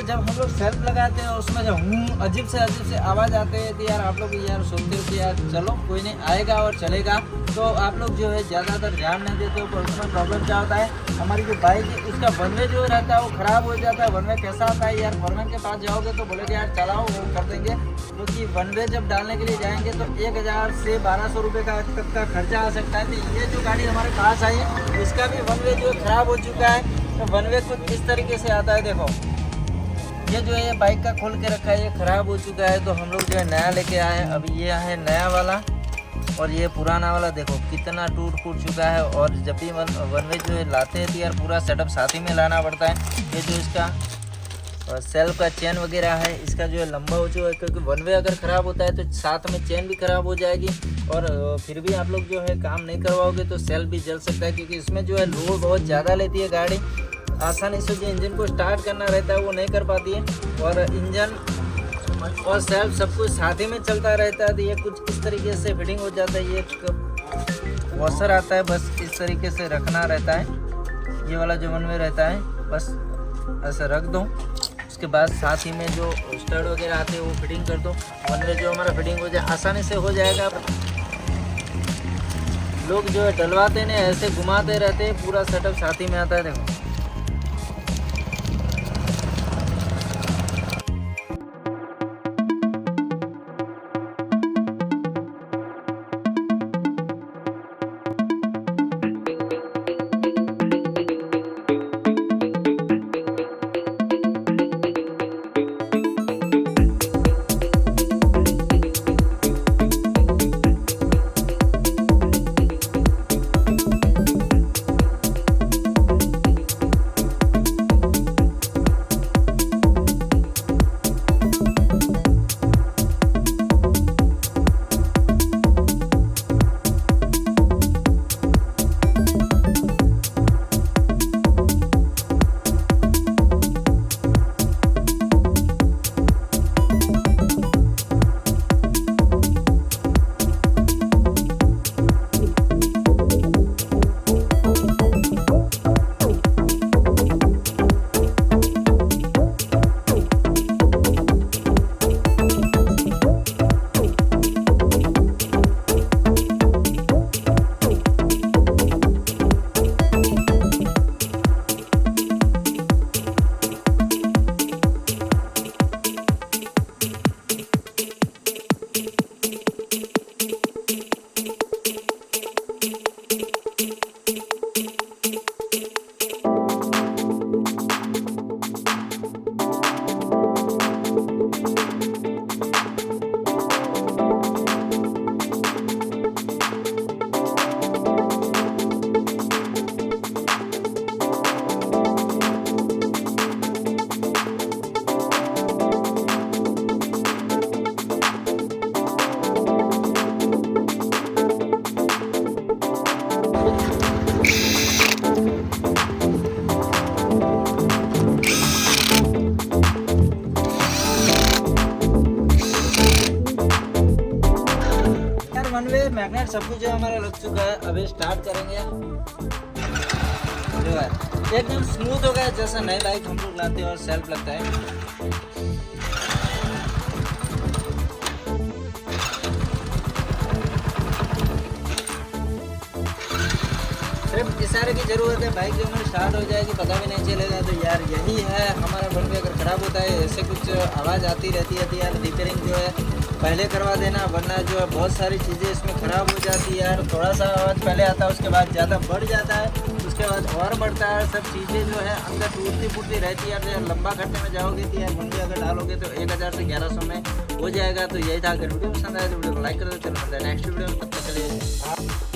जब हम लोग सेल्फ लगाते हैं उसमें जब अजीब से आवाज़ आते हैं तो यार आप लोग यार सोचते हो कि यार चलो कोई नहीं आएगा और चलेगा, तो आप लोग जो है ज़्यादातर ध्यान नहीं देते हो। पर उसमें प्रॉब्लम क्या होता है, हमारी जो बाइक है उसका वनवे जो रहता है वो ख़राब हो जाता है। वनवे कैसा आता है यार, फॉरमैन के पास जाओगे तो बोलेगे यार चलाओ, वो कर देंगे, क्योंकि वनवे जब डालने के लिए जाएंगे तो 1000 से 1200 रुपये का तक का खर्चा आ सकता है। तो ये जो गाड़ी हमारे पास आई है इसका भी वनवे जो ख़राब हो चुका है। तो वनवे कुछ इस तरीके से आता है, देखो ये जो है बाइक का खोल के रखा है, ये ख़राब हो चुका है। तो हम लोग जो है नया लेके आए हैं। अभी ये है नया वाला और ये पुराना वाला देखो कितना टूट फूट चुका है। और जब भी वनवे जो है लाते हैं तो यार पूरा सेटअप साथ ही में लाना पड़ता है। ये जो इसका सेल्फ का चेन वगैरह है इसका जो है लंबा हो चुका है, क्योंकि वनवे अगर ख़राब होता है तो साथ में चेन भी ख़राब हो जाएगी और फिर भी आप लोग जो है काम नहीं करवाओगे तो सेल्फ भी जल सकता है, क्योंकि इसमें जो है लोड बहुत ज़्यादा लेती है गाड़ी। आसानी से जो इंजन को स्टार्ट करना रहता है वो नहीं कर पाती है, और इंजन और सेल्फ सब कुछ साथ ही में चलता रहता है। तो ये कुछ इस तरीके से फिटिंग हो जाता है। ये वॉशर आता है, बस इस तरीके से रखना रहता है। ये वाला जो वनवे रहता है बस ऐसे रख दो, उसके बाद साथ ही में जो स्टड वगैरह आते हैं वो फिटिंग कर दो। वनवे जो हमारा फिटिंग हो जाए आसानी से हो जाएगा। लोग जो है डलवाते नहीं, ऐसे घुमाते रहते हैं, पूरा सेटअप साथ ही में आता है। देखो मैग्नेट सब कुछ जो हमारा लग चुका है। अभी स्टार्ट करेंगे, जो है एकदम स्मूथ हो गया जैसा नई बाइक हम लोग लाते हैं और सेल्फ लगता है। सिर्फ इशारे की ज़रूरत है, बाइक जो हमारी स्टार्ट हो जाएगी, पता भी नहीं चलेगा। तो यार यही है हमारा वनवे। अगर ख़राब होता है ऐसे कुछ आवाज़ आती रहती है तो यार रिपेयरिंग जो है पहले करवा देना, वरना जो है बहुत सारी चीज़ें इसमें ख़राब हो जाती है यार। थोड़ा सा आवाज़ पहले आता है, उसके बाद ज़्यादा बढ़ जाता है, उसके बाद और बढ़ता है। सब चीज़ें जो है अंदर टूटती फूटती रहती है यार। जब लंबा खर्चे में जाओगे तो यार वनवे अगर डालोगे तो 1000 से 1100 में हो जाएगा। तो यही था। अगर वीडियो पसंद आए तो वीडियो को लाइक कर दो। चलो नेक्स्ट वीडियो में, तब तक के लिए।